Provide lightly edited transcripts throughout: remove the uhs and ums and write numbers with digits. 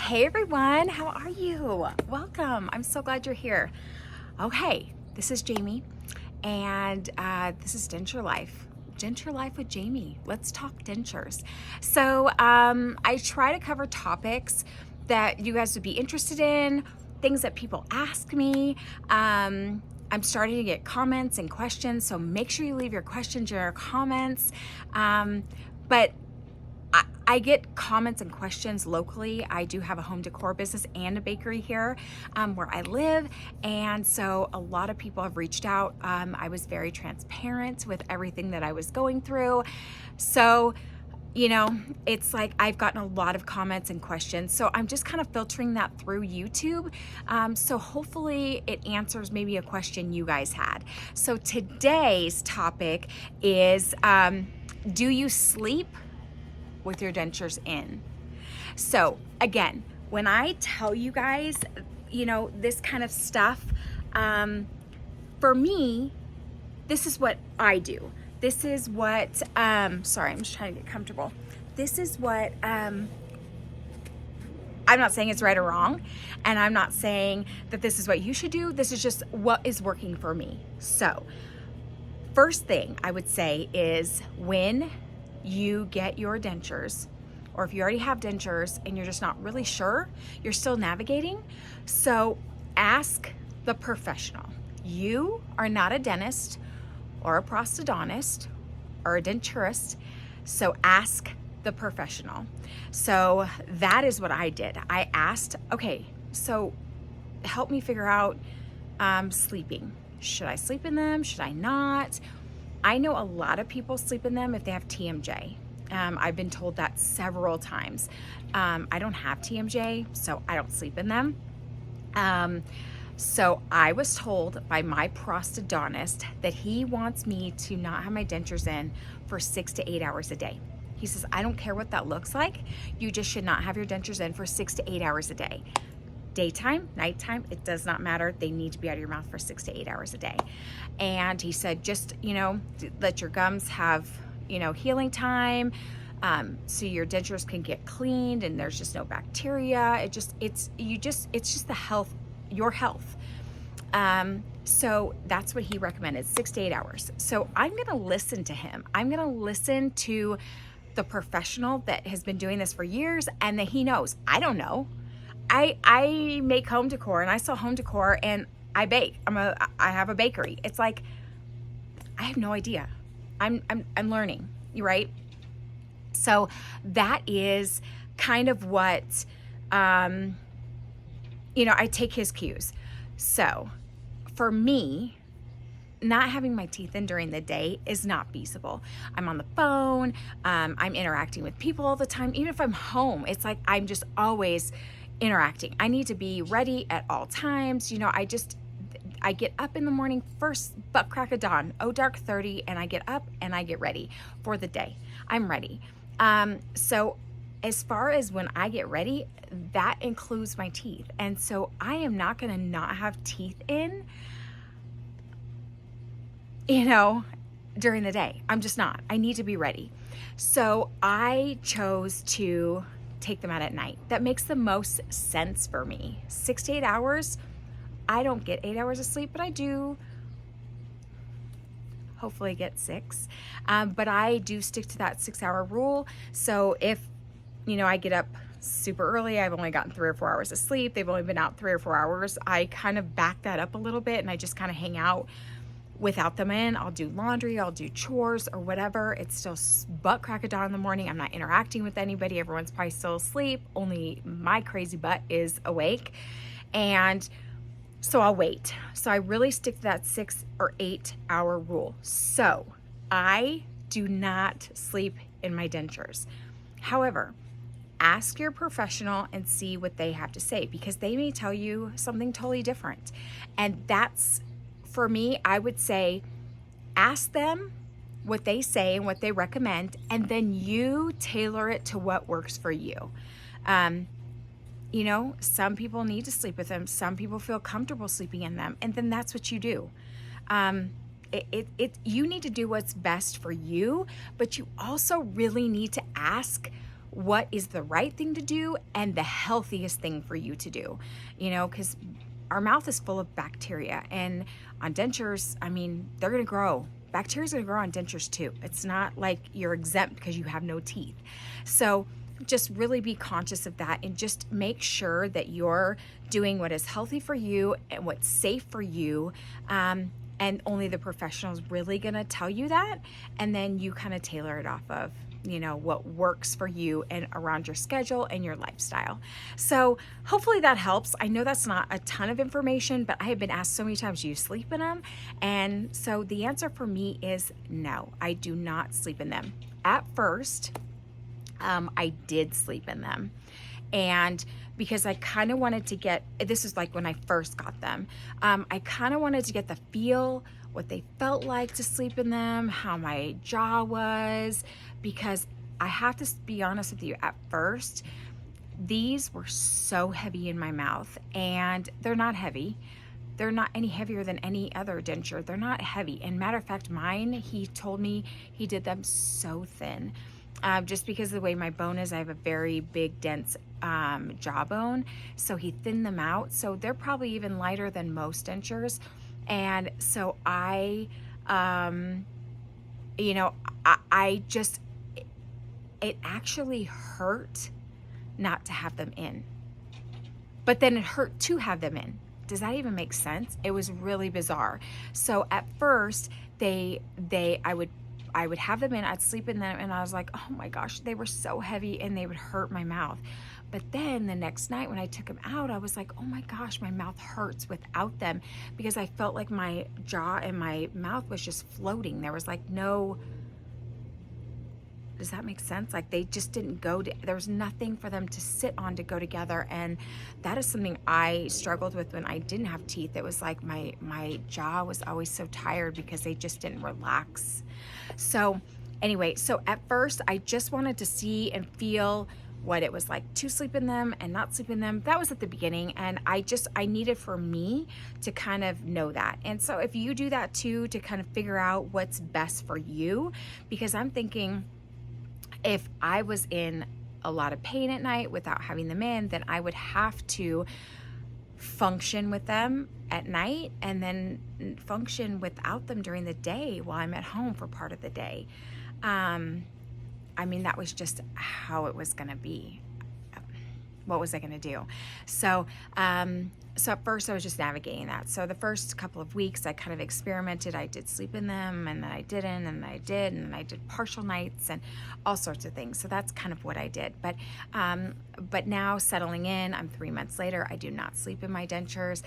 Hey everyone, how are you? Welcome. I'm so glad you're here. Okay, this is Jamie, and this is Denture Life. Denture Life with Jamie. Let's talk dentures. So, I try to cover topics that you guys would be interested in, things that people ask me. I'm starting to get comments and questions, so make sure you leave your questions in your comments. But I get comments and questions locally. I do have a home decor business and a bakery here where I live. And so a lot of people have reached out. I was very transparent with everything that I was going through. So, it's like I've gotten a lot of comments and questions. So I'm just kind of filtering that through YouTube. So hopefully it answers maybe a question you guys had. So today's topic is, do you sleep with your dentures in? So again, when I tell you guys, this kind of stuff, for me, this is what I do. This is what, sorry, I'm just trying to get comfortable. This is what, I'm not saying it's right or wrong, and I'm not saying that this is what you should do. This is just what is working for me. So first thing I would say is when you get your dentures, or if you already have dentures and you're just not really sure, you're still navigating, so ask the professional. You are not a dentist or a prosthodontist or a denturist, so ask the professional. So that is what I did. I asked, okay, so help me figure out sleeping. Should I sleep in them? Should I not? I know a lot of people sleep in them if they have TMJ. I've been told that several times. I don't have TMJ, so I don't sleep in them. So I was told by my prosthodontist that he wants me to not have my dentures in for 6 to 8 hours a day. He says, I don't care what that looks like. You just should not have your dentures in for 6 to 8 hours a day. Daytime, nighttime, it does not matter. They need to be out of your mouth for 6 to 8 hours a day. And he said, just, let your gums have, healing time, so your dentures can get cleaned and there's just no bacteria. It's just the health, your health. So that's what he recommended, 6 to 8 hours. So I'm going to listen to him. I'm going to listen to the professional that has been doing this for years and that he knows. I don't know. I make home decor and I sell home decor and I bake. I have a bakery. It's like, I have no idea. I'm learning, right? So that is kind of what, I take his cues. So for me, not having my teeth in during the day is not feasible. I'm on the phone. I'm interacting with people all the time. Even if I'm home, it's like I'm just always interacting. I need to be ready at all times. I get up in the morning, first butt crack of dawn, dark 30, and I get up and I get ready for the day. I'm ready. So as far as when I get ready, that includes my teeth. And so I am not going to not have teeth in, during the day. I'm just not. I need to be ready. So I chose to take them out at night. That makes the most sense for me. 6 to 8 hours. I don't get 8 hours of sleep, but I do hopefully get 6. But I do stick to that 6-hour rule. So if, I get up super early, I've only gotten 3 or 4 hours of sleep, they've only been out 3 or 4 hours, I kind of back that up a little bit and I just kind of hang out without them in. I'll do laundry, I'll do chores or whatever. It's still butt crack of dawn in the morning. I'm not interacting with anybody. Everyone's probably still asleep. Only my crazy butt is awake. And so I'll wait. So I really stick to that 6 or 8 hour rule. So I do not sleep in my dentures. However, ask your professional and see what they have to say, because they may tell you something totally different. And that's, for me, I would say, ask them what they say and what they recommend, and then you tailor it to what works for you. Some people need to sleep with them. Some people feel comfortable sleeping in them, and then that's what you do. You need to do what's best for you, but you also really need to ask what is the right thing to do and the healthiest thing for you to do, you know, because our mouth is full of bacteria, and on dentures, I mean, they're going to grow. Bacteria is going to grow on dentures too. It's not like you're exempt because you have no teeth. So just really be conscious of that, and just make sure that you're doing what is healthy for you and what's safe for you. And only the professional is really going to tell you that. And then you kind of tailor it off of, you know, what works for you and around your schedule and your lifestyle. So hopefully that helps. I know that's not a ton of information, but I have been asked so many times, do you sleep in them? And so the answer for me is no, I do not sleep in them. At first, I did sleep in them. And because I kind of wanted to get, this is like when I first got them, I kind of wanted to get the feel, what they felt like to sleep in them, how my jaw was, because I have to be honest with you, at first, these were so heavy in my mouth, and they're not heavy. They're not any heavier than any other denture. They're not heavy. And matter of fact, mine, he told me he did them so thin. Just because of the way my bone is, I have a very big, dense jawbone, so he thinned them out. So they're probably even lighter than most dentures. And so I just, it actually hurt not to have them in. But then it hurt to have them in. Does that even make sense? It was really bizarre. So at first, I would have them in, I'd sleep in them, and I was like, oh my gosh, they were so heavy and they would hurt my mouth. But then the next night when I took them out, I was like, oh my gosh, my mouth hurts without them, because I felt like my jaw and my mouth was just floating. There was like no, does that make sense? Like they just didn't there was nothing for them to sit on to go together. And that is something I struggled with when I didn't have teeth. It was like my jaw was always so tired because they just didn't relax. So anyway, so at first I just wanted to see and feel what it was like to sleep in them and not sleep in them. That was at the beginning, and I needed for me to kind of know that. And so if you do that too, to kind of figure out what's best for you, because I'm thinking, if I was in a lot of pain at night without having them in, then I would have to function with them at night and then function without them during the day while I'm at home for part of the day. I mean, that was just how it was going to be. What was I going to do? So at first I was just navigating that. So the first couple of weeks I kind of experimented. I did sleep in them, and then I didn't, and then I did, and then I did partial nights and all sorts of things. So that's kind of what I did. But now settling in, I'm 3 months later, I do not sleep in my dentures.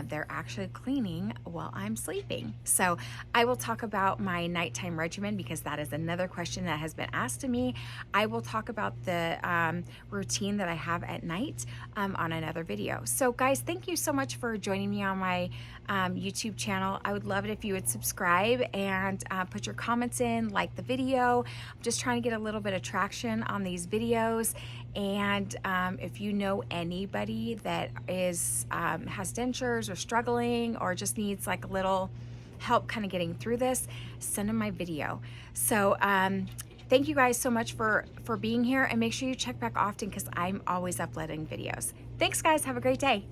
They're actually cleaning while I'm sleeping. So I will talk about my nighttime regimen, because that is another question that has been asked to me. I will talk about the routine that I have at night on another video. So guys, thank you so much for joining me on my YouTube channel. I would love it if you would subscribe and put your comments in, like the video. I'm just trying to get a little bit of traction on these videos. And if you know anybody that is has dentures or struggling or just needs like a little help kind of getting through this, send them my video. So thank you guys so much for being here, and make sure you check back often, because I'm always uploading videos. Thanks guys, have a great day.